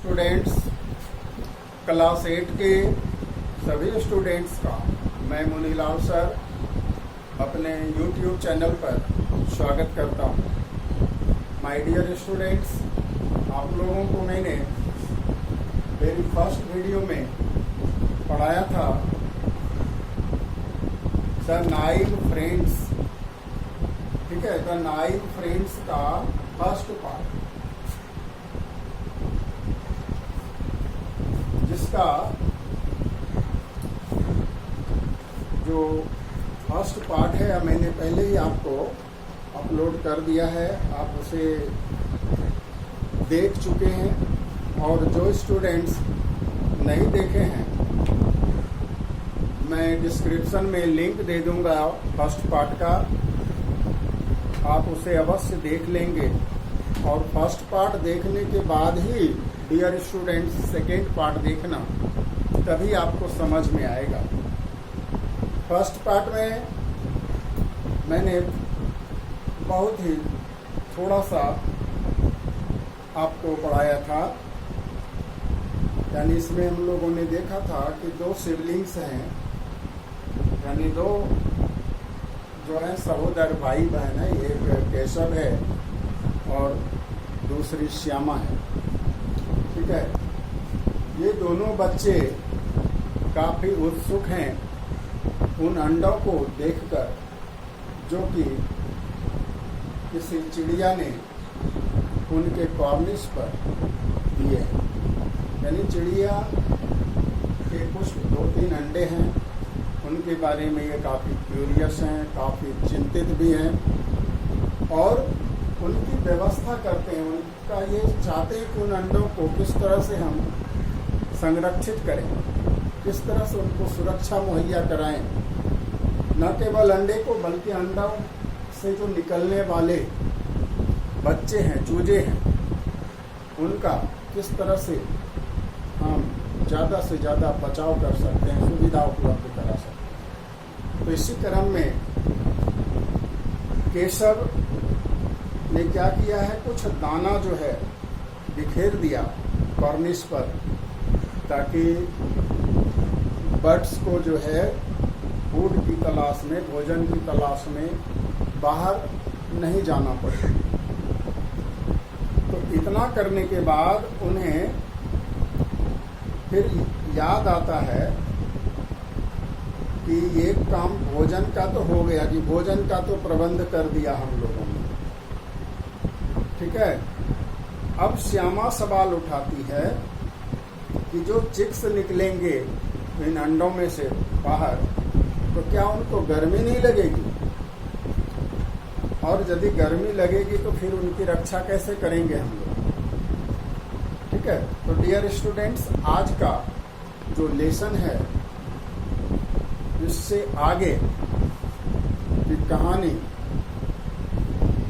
Students, class 8 के सभी students का मैं मुनीलाल सर अपने YouTube चैनल पर स्वागत करता हूँ। माय डियर स्टूडेंट्स, आप लोगों को मैंने मेरी फर्स्ट वीडियो में पढ़ाया था द 9 फ्रेंड्स। ठीक है, द 9 फ्रेंड्स का फर्स्ट पार्ट, जिसका जो फर्स्ट पार्ट है मैंने पहले ही आपको अपलोड कर दिया है, आप उसे देख चुके हैं। और जो स्टूडेंट्स नहीं देखे हैं, मैं डिस्क्रिप्शन में लिंक दे दूंगा फर्स्ट पार्ट का, आप उसे अवश्य देख लेंगे। और फर्स्ट पार्ट देखने के बाद ही डियर स्टूडेंट्स सेकेंड पार्ट देखना, तभी आपको समझ में आएगा। फर्स्ट पार्ट में मैंने बहुत ही थोड़ा सा आपको पढ़ाया था, यानी इसमें हम लोगों ने देखा था कि 2 सिबलिंग्स हैं, यानी 2 जो है सहोदर भाई बहन है, एक केशव है और दूसरी श्यामा है। ठीक है, ये दोनों बच्चे काफी उत्सुक हैं उन अंडों को देखकर जो कि किसी चिड़िया ने उनके कॉर्निश पर दिए हैं। यानी चिड़िया के कुछ 2-3 अंडे हैं, उनके बारे में ये काफ़ी क्यूरियस हैं, काफ़ी चिंतित भी हैं और उनकी व्यवस्था करते हैं। उनका ये चाहते हैं कि उन अंडों को किस तरह से हम संरक्षित करें, किस तरह से उनको सुरक्षा मुहैया कराएं। न केवल अंडे को बल्कि अंडों से जो निकलने वाले बच्चे हैं, चूजे हैं, उनका किस तरह से हम ज़्यादा से ज़्यादा बचाव कर सकते हैं, सुविधा उपलब्ध करा सकते हैं। तो इसी क्रम में केशव ने क्या किया है, कुछ दाना जो है बिखेर दिया कॉर्निश पर, ताकि बर्ड्स को जो है फूड की तलाश में, भोजन की तलाश में बाहर नहीं जाना पड़े। तो इतना करने के बाद उन्हें फिर याद आता है कि ये काम भोजन का तो हो गया, कि भोजन का तो प्रबंध कर दिया हम लोगों ने। ठीक है, अब श्यामा सवाल उठाती है कि जो चिक्स निकलेंगे इन अंडों में से बाहर, तो क्या उनको गर्मी नहीं लगेगी? और यदि गर्मी लगेगी तो फिर उनकी रक्षा कैसे करेंगे हम लोग? ठीक है, तो डियर स्टूडेंट्स, आज का जो लेसन है, इससे आगे की कहानी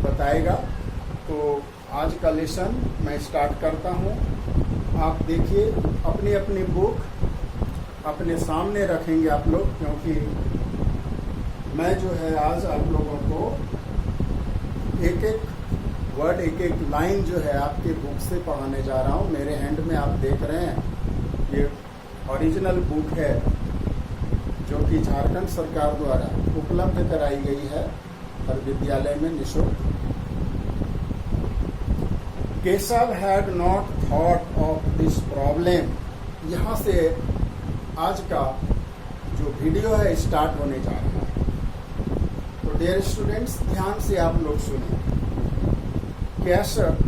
बताएगा। तो आज का लेसन मैं स्टार्ट करता हूँ। आप देखिए, अपनी अपनी बुक अपने सामने रखेंगे आप लोग, क्योंकि मैं जो है आज आप लोगों को एक एक वर्ड, एक एक लाइन जो है आपके बुक से पढ़ाने जा रहा हूँ। मेरे हैंड में आप देख रहे हैं, ये ओरिजिनल बुक है जो कि झारखंड सरकार द्वारा उपलब्ध कराई गई है हर विद्यालय में निःशुल्क। Keshav had not thought of this problem. यहाँ से आज का जो वीडियो है स्टार्ट होने जा रहा है। तो डियर स्टूडेंट्स, ध्यान से आप लोग सुनिए।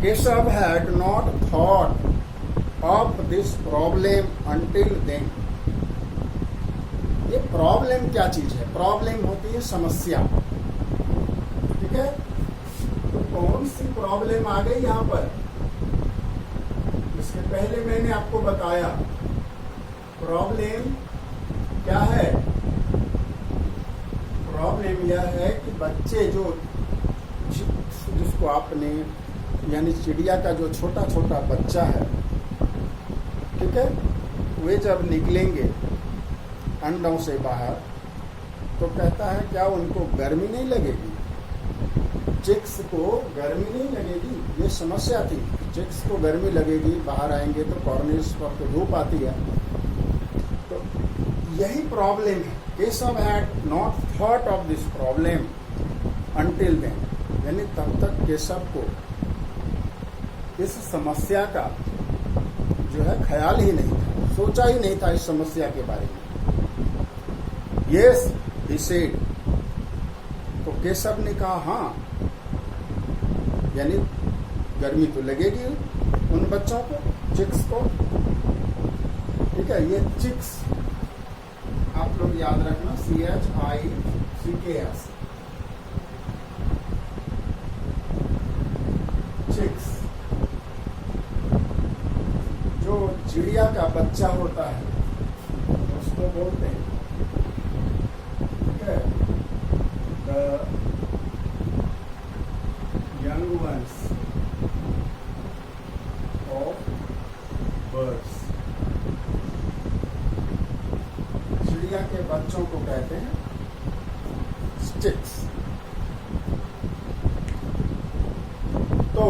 Keshav had not thought of this problem until then. ये प्रॉब्लम क्या चीज है? प्रॉब्लम होती है समस्या। ठीक है, तो कौन सी प्रॉब्लम आ गई यहाँ पर? इसके पहले मैंने आपको बताया प्रॉब्लम क्या है। प्रॉब्लम यह है कि बच्चे जो, जिसको आपने, यानी चिड़िया का जो छोटा छोटा बच्चा है, ठीक है, वे जब निकलेंगे अंडों से बाहर, तो कहता है क्या उनको गर्मी नहीं लगेगी? चिक्स को गर्मी नहीं लगेगी? ये समस्या थी। चिक्स को गर्मी लगेगी, बाहर आएंगे तो कॉर्निस पर तो धूप आती है। तो यही प्रॉब्लम है। Keshav had not thought of this problem until then, यानी तब तक केशव को इस समस्या का जो है ख्याल ही नहीं था, सोचा ही नहीं था इस समस्या के बारे में। यस ही सेड, तो केशव ने कहा हाँ, यानी गर्मी तो लगेगी उन बच्चों को, चिक्स को। ठीक है, ये चिक्स आप लोग याद रखना, CHICKS, चिक्स। जो चिड़िया का बच्चा होता है उसको बोलते हैं, ठीक है, the young ones of birds. चिड़िया के बच्चों को कहते हैं चिक्स। तो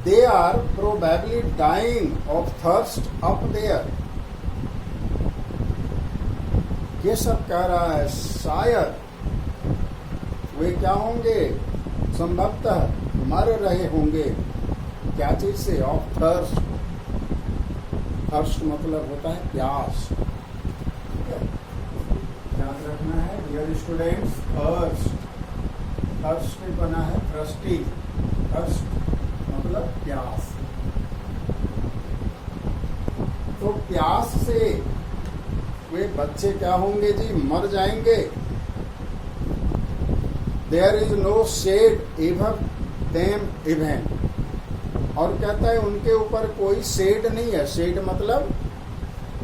they are probably dying of thirst up there। Keshav कह रहा है शायद वे क्या होंगे, संभवतः मर रहे होंगे। क्या चीज से? Of thirst. थर्स्ट मतलब होता है प्यास। याद रखना है डियर स्टूडेंट्स, थर्स्ट, थर्स्ट से बना है थर्स्टी। थर्स्ट मतलब प्यास। तो प्यास से वे बच्चे क्या होंगे जी, मर जाएंगे। There is no shade ever them even. और कहता है उनके ऊपर कोई शेड नहीं है। शेड मतलब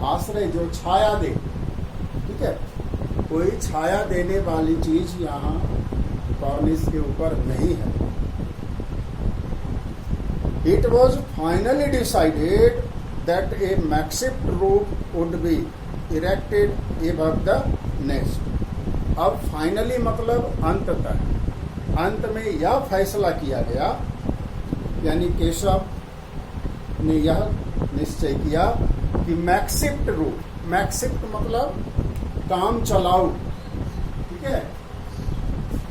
आश्रय, जो छाया दे। ठीक है, कोई छाया देने वाली चीज यहाँ कॉर्निस के ऊपर नहीं है। It was finally decided that a makeshift roof would be erected above the nest। अब फाइनली मतलब अंततः, अंत में यह फैसला किया गया, यानी केशव ने यह निश्चय किया कि मैक्सिफ्ट रूफ, मैक्सिफ्ट मतलब काम चलाऊ। ठीक है,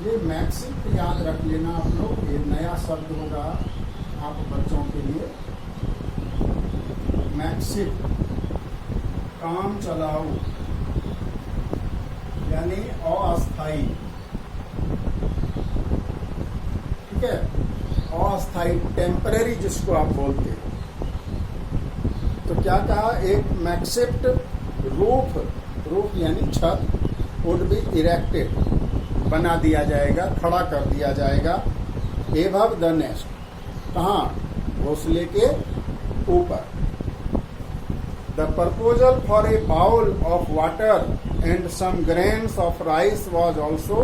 ये मैक्सिफ्ट याद रख लेना आप लोग, ये नया शब्द होगा आप बच्चों के लिए। मैक्सिफ्ट काम चलाऊ, यानी अस्थाई। ठीक है, अस्थाई, टेम्परेरी जिसको आप बोलते हैं। तो क्या कहा, एक मैक्सिफ्ट रूफ, रूफ यानी छत, वुड बी इरेक्टेड, बना दिया जाएगा, खड़ा कर दिया जाएगा, एबव द नेस्ट, कहाँ, घोंसले के ऊपर। The proposal for a bowl of water and some grains of rice was also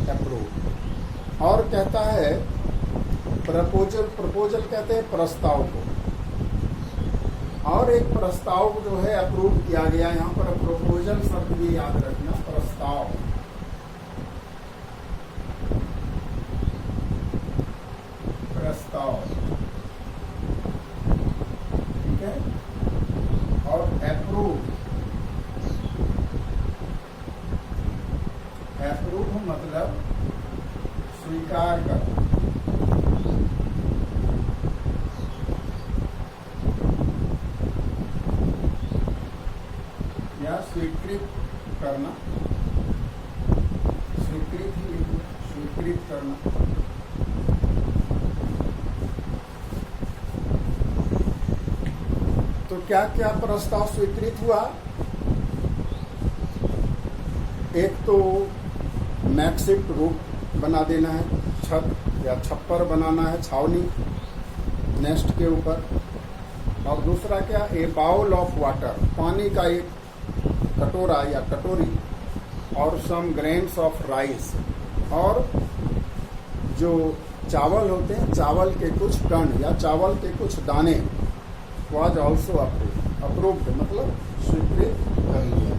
approved. और कहता है प्रपोजल, प्रपोजल कहते हैं प्रस्ताव को, और एक प्रस्ताव जो है अप्रूव किया गया। यहाँ पर प्रपोजल शब्द भी याद रखना, प्रस्ताव। प्रस्ताव, ठीक है, और अप्रूव, अप्रूव मतलब स्वीकार कर, या स्वीकृत करना, स्वीकृत ही, स्वीकृत करना। तो क्या क्या प्रस्ताव स्वीकृत हुआ? एक तो मैक्सिफ्ट रूफ बना देना है, छत या छप्पर बनाना है, छावनी नेस्ट के ऊपर। और दूसरा क्या, ए बाउल ऑफ वाटर, पानी का एक कटोरा या कटोरी, और सम ग्रेन्स ऑफ राइस, और जो चावल होते हैं, चावल के कुछ कण या चावल के कुछ दाने, वाज ऑल्सो अप्रूव्ड मतलब स्वीकृत कर लिया।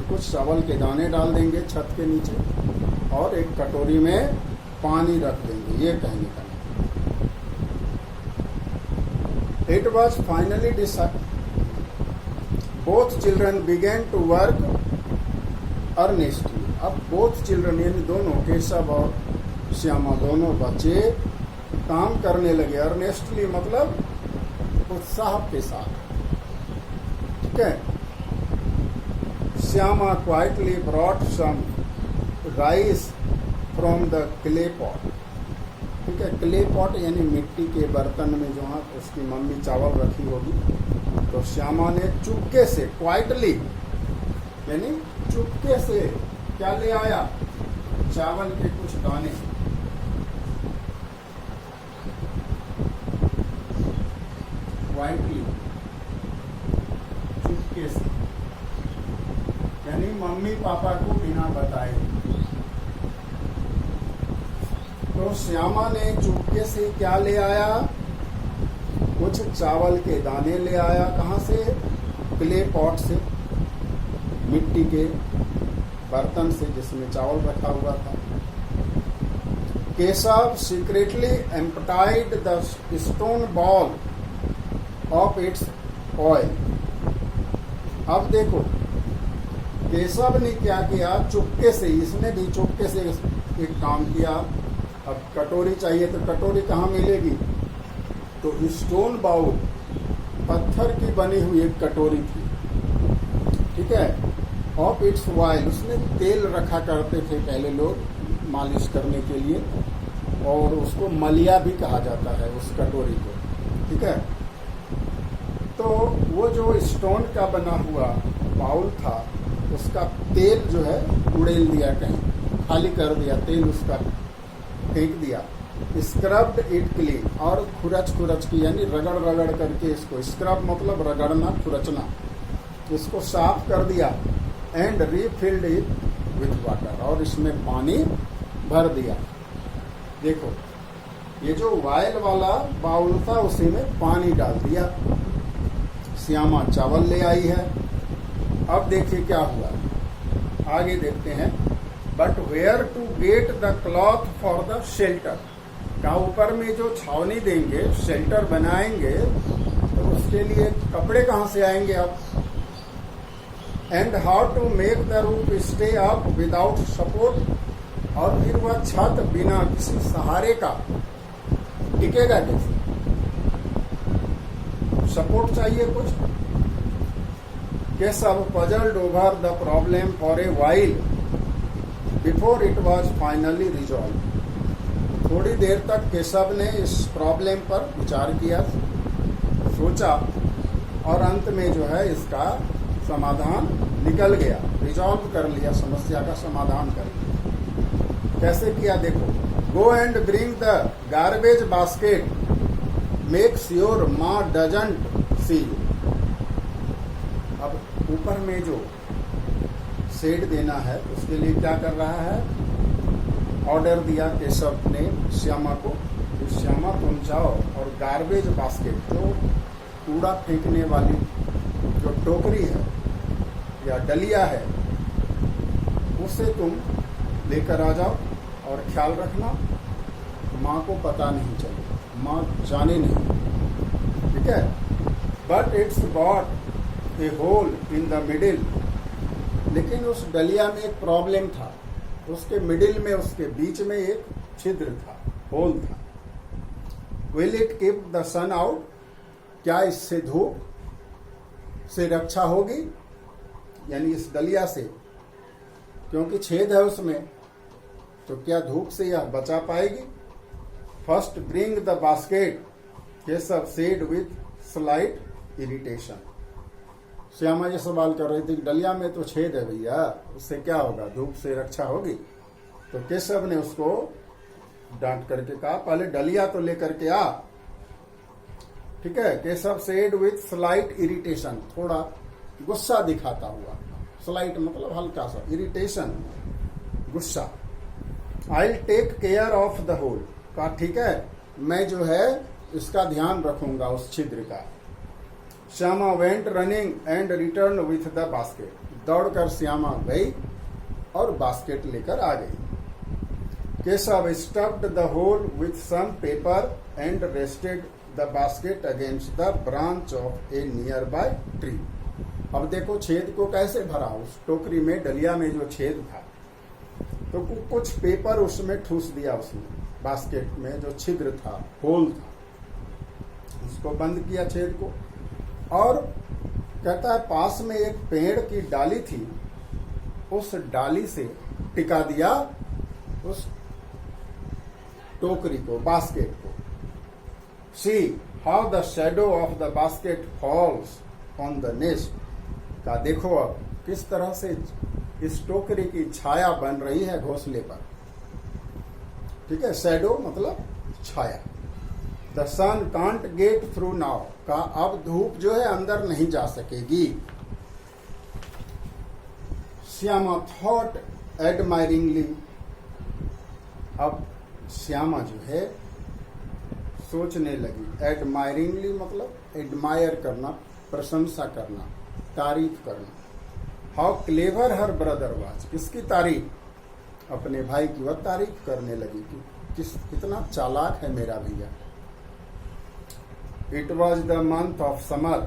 कुछ चावल के दाने डाल देंगे छत के नीचे, और एक कटोरी में पानी रख देंगे, ये कहने का। It was finally decided. Both children began to work earnestly. अब both children यानी दोनों केशव और श्यामा दोनों बच्चे काम करने लगे. अर्नेस्टली मतलब उत्साह के साथ. ठीक है. Shyama quietly brought some rice from the clay pot. ठीक है. क्ले पॉट यानी मिट्टी के बर्तन में जहाँ उसकी मम्मी चावल रखी होगी, तो श्यामा ने चुपके से, क्वाइटली यानी चुपके से क्या ले आया? चावल के कुछ दाने. क्वाइटली चुपके से यानी मम्मी पापा को बिना बताए. तो श्यामा ने चुपके से क्या ले आया? कुछ चावल के दाने ले आया. कहाँ से? क्ले पॉट से, मिट्टी के बर्तन से जिसमें चावल रखा हुआ था. Keshav secretly emptied the stone bowl of its oil. अब देखो केशव ने क्या किया? चुपके से, इसने भी चुपके से एक काम किया. अब कटोरी चाहिए तो कटोरी कहाँ मिलेगी? तो स्टोन बाउल, पत्थर की बनी हुई एक कटोरी थी. ठीक है. ऑफ इट्स ऑयल, उसमें तेल रखा करते थे पहले लोग मालिश करने के लिए, और उसको मलिया भी कहा जाता है उस कटोरी को. ठीक है. तो वो जो स्टोन का बना हुआ बाउल था, उसका तेल जो है उड़ेल दिया, कहीं खाली कर दिया, तेल उसका फेंक दिया. स्क्रब्ड इट क्लीन, और खुरच की यानी रगड़ रगड़ करके इसको, स्क्रब मतलब रगड़ना, खुरचना, इसको साफ कर दिया. And refilled it with water, और इसमें पानी भर दिया. देखो ये जो वायल वाला बाउल था उसी में पानी डाल दिया. श्यामा चावल ले आई है. अब देखिए क्या हुआ, आगे देखते हैं. But where to get the cloth for the shelter, का ऊपर में जो छावनी देंगे, शेल्टर बनाएंगे, तो उसके लिए कपड़े कहाँ से आएंगे अब? And how to make the roof stay up without support, और फिर वह छत बिना किसी सहारे का टिकेगा कैसे? सपोर्ट चाहिए कुछ. Keshav puzzled over the problem for a while before it was finally resolve. थोड़ी देर तक केशव ने इस प्रॉब्लम पर विचार किया, सोचा, और अंत में जो है इसका समाधान निकल गया. रिजॉल्व कर लिया, समस्या का समाधान कर लिया. कैसे किया देखो. Go and bring the garbage basket, make sure माँ डजंट सी यू. अब ऊपर में जो शेड देना है उसके लिए क्या कर रहा है? ऑर्डर दिया केशव ने श्यामा को, तो श्यामा तुम जाओ और गार्बेज बास्केट, जो कूड़ा फेंकने वाली जो टोकरी है या डलिया है, उसे तुम लेकर आ जाओ, और ख्याल रखना माँ को पता नहीं चले, माँ जाने नहीं. ठीक है. But it's got a hole in the middle, लेकिन उस डलिया में एक प्रॉब्लम था. उसके मिडिल में, उसके बीच में एक छिद्र था, होल था. Will it keep the sun out, क्या इससे धूप से रक्षा होगी? यानी इस डलिया से, क्योंकि छेद है उसमें, तो क्या धूप से यह बचा पाएगी? First bring the basket, Keshav said with slight irritation. Shyama ji सवाल कर रही थी, डलिया में तो छेद है भैया, उससे क्या होगा? धूप से रक्षा होगी? तो केशव ने उसको डांट करके कहा, पहले डलिया तो लेकर के आ. ठीक है. Keshav said with slight irritation, थोड़ा गुस्सा दिखाता हुआ. स्लाइट मतलब हल्का सा, इरिटेशन गुस्सा. I will take care of the hole, कहा ठीक है, मैं जो है इसका ध्यान रखूंगा उस छिद्र का. Shyama went running and return with the basket, दौड़कर श्यामा गई और बास्केट लेकर आ गई. Keshav stuffed the hole with some paper and rested the basket against the branch of a nearby tree. अब देखो छेद को कैसे भरा, उस टोकरी में डलिया में जो छेद था तो कुछ पेपर उसमें ठूस दिया, उसने बास्केट में जो छिद्र था, होल था, उसको बंद किया छेद को। और कहता है पास में एक पेड़ की डाली थी, उस डाली से टिका दिया उस टोकरी को, बास्केट को। See how the shadow of the basket falls on the nest. का देखो अब किस तरह से इस टोकरी की छाया बन रही है घोंसले पर। ठीक है, शैडो मतलब छाया। The sun can't get through now, का अब धूप जो है अंदर नहीं जा सकेगी। श्यामा थॉट एडमायरिंगली, अब श्यामा जो है सोचने लगी। एडमायरिंगली मतलब एडमायर करना, प्रशंसा करना, तारीफ करना। How clever her brother was, किसकी तारीफ? अपने भाई की। वह तारीफ करने लगी कि कितना चालाक है मेरा भैया। It was the month of summer,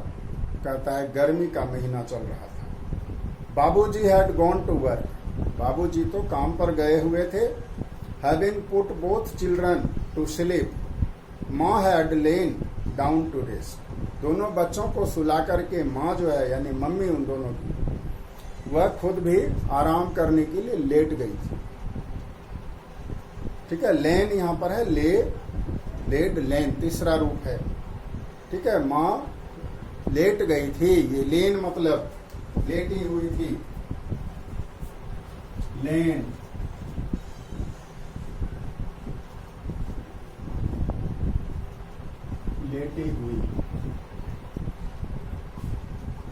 कहता है गर्मी का महीना चल रहा था। बाबूजी हैड गॉन टू वर्क, बाबूजी तो काम पर गए हुए थे। Having put both children to sleep, माँ had lain down to rest. दोनों बच्चों को सुला करके माँ जो है यानी मम्मी उन दोनों की, वह खुद भी आराम करने के लिए लेट गई थी। ठीक है, लेन यहाँ पर है ले, लेट, लेन तीसरा रूप है। ठीक है, माँ लेट गई थी, ये लेन मतलब लेटी हुई थी, लेन। लेटी हुई,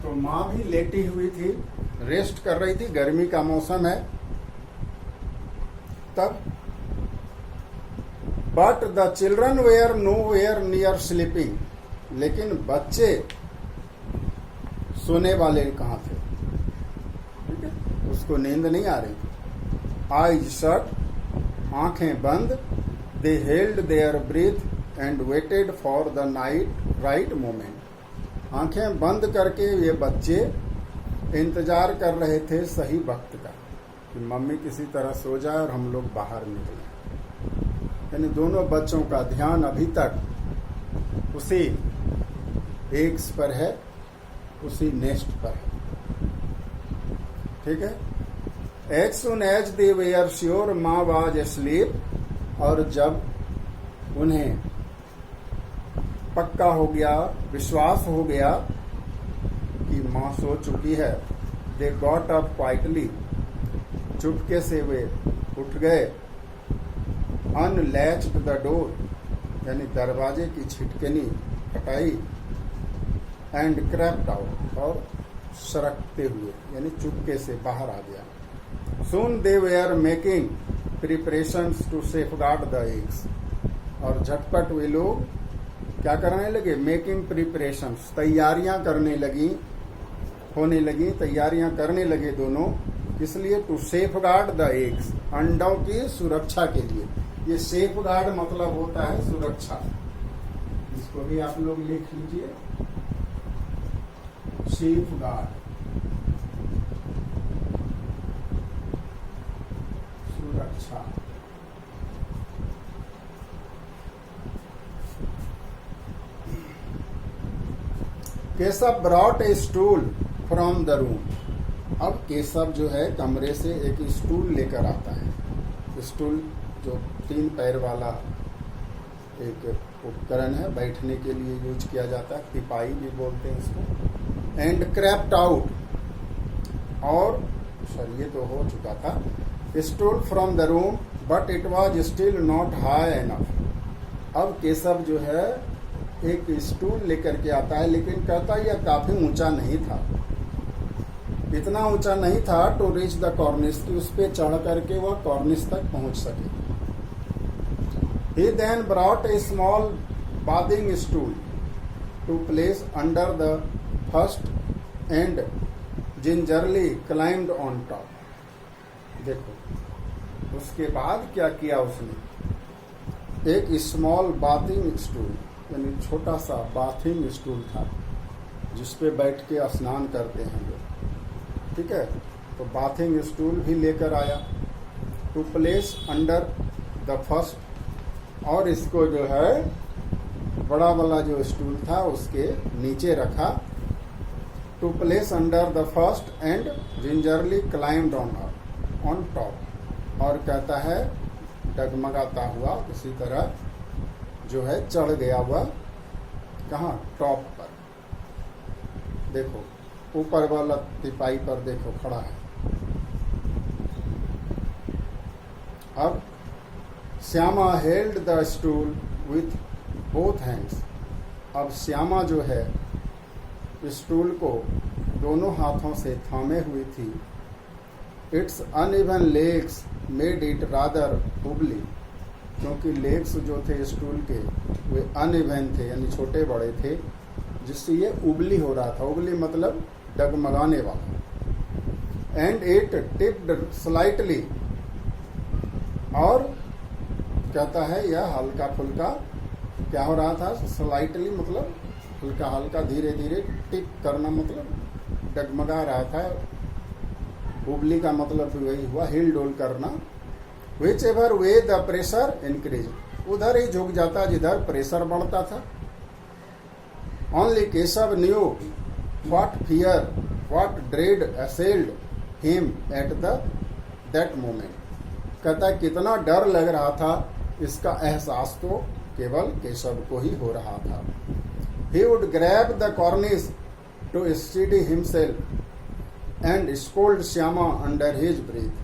तो माँ भी लेटी हुई थी, रेस्ट कर रही थी, गर्मी का मौसम है तब। But the children were nowhere near sleeping, लेकिन बच्चे सोने वाले कहाँ थे? ठीक है, उसको नींद नहीं आ रही थी। आईज शट, आंखें बंद। They held their breath and waited for the night right moment. आंखें बंद करके ये बच्चे इंतजार कर रहे थे सही वक्त का, कि मम्मी किसी तरह सो जाए और हम लोग बाहर निकलें। यानी दोनों बच्चों का ध्यान अभी तक उसी एग्स पर है, उसी नेस्ट पर है। ठीक है, as soon as they were sure माँ वाज एस्लीप, और जब उन्हें पक्का हो गया, विश्वास हो गया कि माँ सो चुकी है, दे गॉट अप क्वाइटली, चुपके से वे उठ गए। अनलैच्ड द डोर, यानी दरवाजे की छिटकनी हटाई। एंड क्रैप्ड आउट, और सरकते हुए यानी चुपके से बाहर आ गया। Soon they were making preparations to safeguard the eggs, और झटपट वे लोग क्या करने लगे? मेकिंग प्रिपरेशंस, तैयारियां करने लगी, होने लगी, तैयारियां करने लगे दोनों। इसलिए टू सेफगार्ड द एग्स, अंडों की सुरक्षा के लिए। ये सेफगार्ड मतलब होता है सुरक्षा, इसको भी आप लोग लिख लीजिए, सेफगार्ड, सुरक्षा। Keshav brought a stool from the room. अब केशव जो है कमरे से एक स्टूल लेकर आता है। स्टूल जो 3 पैर वाला एक उपकरण है, बैठने के लिए यूज किया जाता है, तिपाई भी बोलते हैं इसको। एंड क्रैप्ड आउट, और सर ये तो हो चुका था। Stool from the room but it was still not high enough. अब केशव जो है एक स्टूल लेकर के आता है, लेकिन कहता यह काफी ऊंचा नहीं था, इतना ऊंचा नहीं था टू रीच द कॉर्निस, कि उस पे चढ़ करके वह कॉर्निस तक पहुंच सके। He then brought a small bathing stool to place under the first and gingerly climbed on top. देखो उसके बाद क्या किया उसने? एक स्मॉल बाथिंग स्टूल, यानी छोटा सा बाथिंग स्टूल था जिस पे बैठ के स्नान करते हैं लोग, ठीक है। तो बाथिंग स्टूल भी लेकर आया to place under the first, और इसको जो है बड़ा वाला जो स्टूल था उसके नीचे रखा। To place under the first and gingerly climbed on top, और कहता है डगमगाता हुआ उसी तरह जो है चढ़ गया हुआ कहाँ, टॉप पर। देखो ऊपर वाला तिपाई पर देखो खड़ा है। अब Shyama held the stool with both hands, अब श्यामा जो है स्टूल को दोनों हाथों से थामे हुई थी। It's uneven legs made it rather उबली, क्योंकि लेग्स जो थे स्टूल के वे अनइवन थे यानी छोटे बड़े थे, जिससे ये उबली हो रहा था। उबली मतलब डगमगाने वाला। एंड इट टिप्ड स्लाइटली, और कहता है यह हल्का फुल्का क्या हो रहा था, स्लाइटली मतलब हल्का हल्का धीरे धीरे, टिप करना मतलब डगमगा रहा था। उबली का मतलब वही हुआ हिल डोल करना। Which ever way the pressure increase, उधर ही झुक जाता जिधर प्रेशर बढ़ता था। Only Keshav knew what fear what dread असेल्ड him at that moment, कहता है कितना डर लग रहा था इसका एहसास तो केवल केशव को ही हो रहा था। He would grab the cornice to steady himself and scold Shyama under his breath.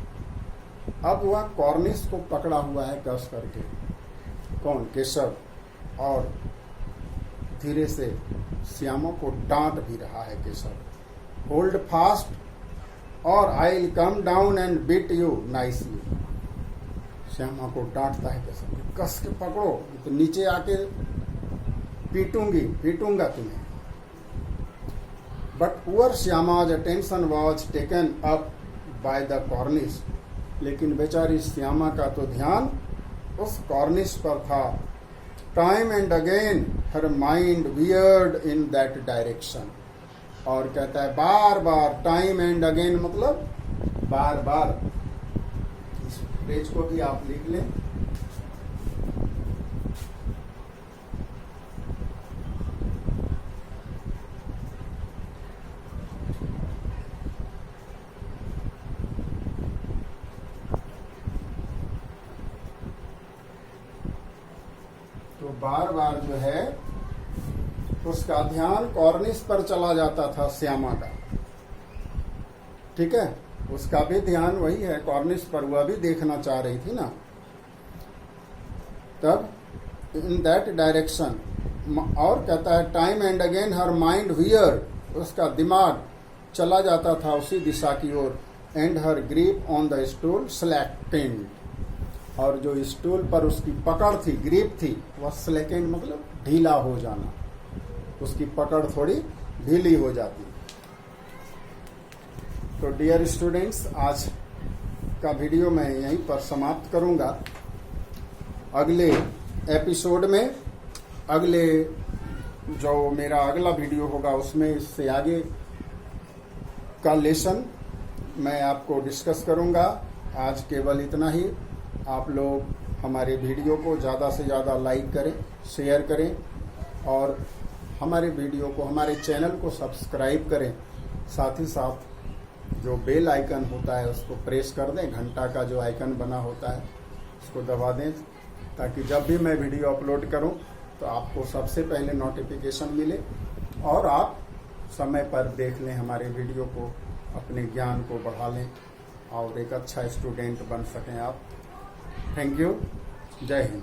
अब वह कॉर्निस को पकड़ा हुआ है कस करके, कौन, केशव, और धीरे से श्यामा को डांट भी रहा है केशव। होल्ड फास्ट और I will come down and beat you nicely, Shyama को डांटता है केशव, कस के पकड़ो तो नीचे आके पीटूंगा तुम्हें। बट पुअर श्यामा's attention was taken up by the cornice, लेकिन बेचारी श्यामा का तो ध्यान उस कॉर्निस पर था। Time and again her mind weird in that direction, और कहता है बार बार, टाइम एंड अगेन मतलब बार बार। इस पेज को भी आप लिख लें। तो बार बार जो है उसका ध्यान कॉर्निस पर चला जाता था श्यामा का, ठीक है। उसका भी ध्यान वही है कॉर्निस पर, वह भी देखना चाह रही थी ना। तब इन दैट डायरेक्शन, और कहता है time and again her mind veered, उसका दिमाग चला जाता था उसी दिशा की ओर। And her grip on the stool slackened, और जो स्टूल पर उसकी पकड़ थी, ग्रिप थी, वह स्लैकेंड मतलब ढीला हो जाना, उसकी पकड़ थोड़ी ढीली हो जाती। तो डियर स्टूडेंट्स, आज का वीडियो मैं यहीं पर समाप्त करूंगा। अगले एपिसोड में, अगले जो मेरा अगला वीडियो होगा उसमें इससे आगे का लेसन मैं आपको डिस्कस करूंगा। आज केवल इतना ही। आप लोग हमारे वीडियो को ज़्यादा से ज़्यादा लाइक करें, शेयर करें, और हमारे वीडियो को, हमारे चैनल को सब्सक्राइब करें। साथ ही साथ जो बेल आइकन होता है उसको प्रेस कर दें, घंटा का जो आइकन बना होता है उसको दबा दें, ताकि जब भी मैं वीडियो अपलोड करूं तो आपको सबसे पहले नोटिफिकेशन मिले और आप समय पर देख लें हमारे वीडियो को, अपने ज्ञान को बढ़ा लें और एक अच्छा स्टूडेंट बन सकें आप। Thank you. जय हिंद।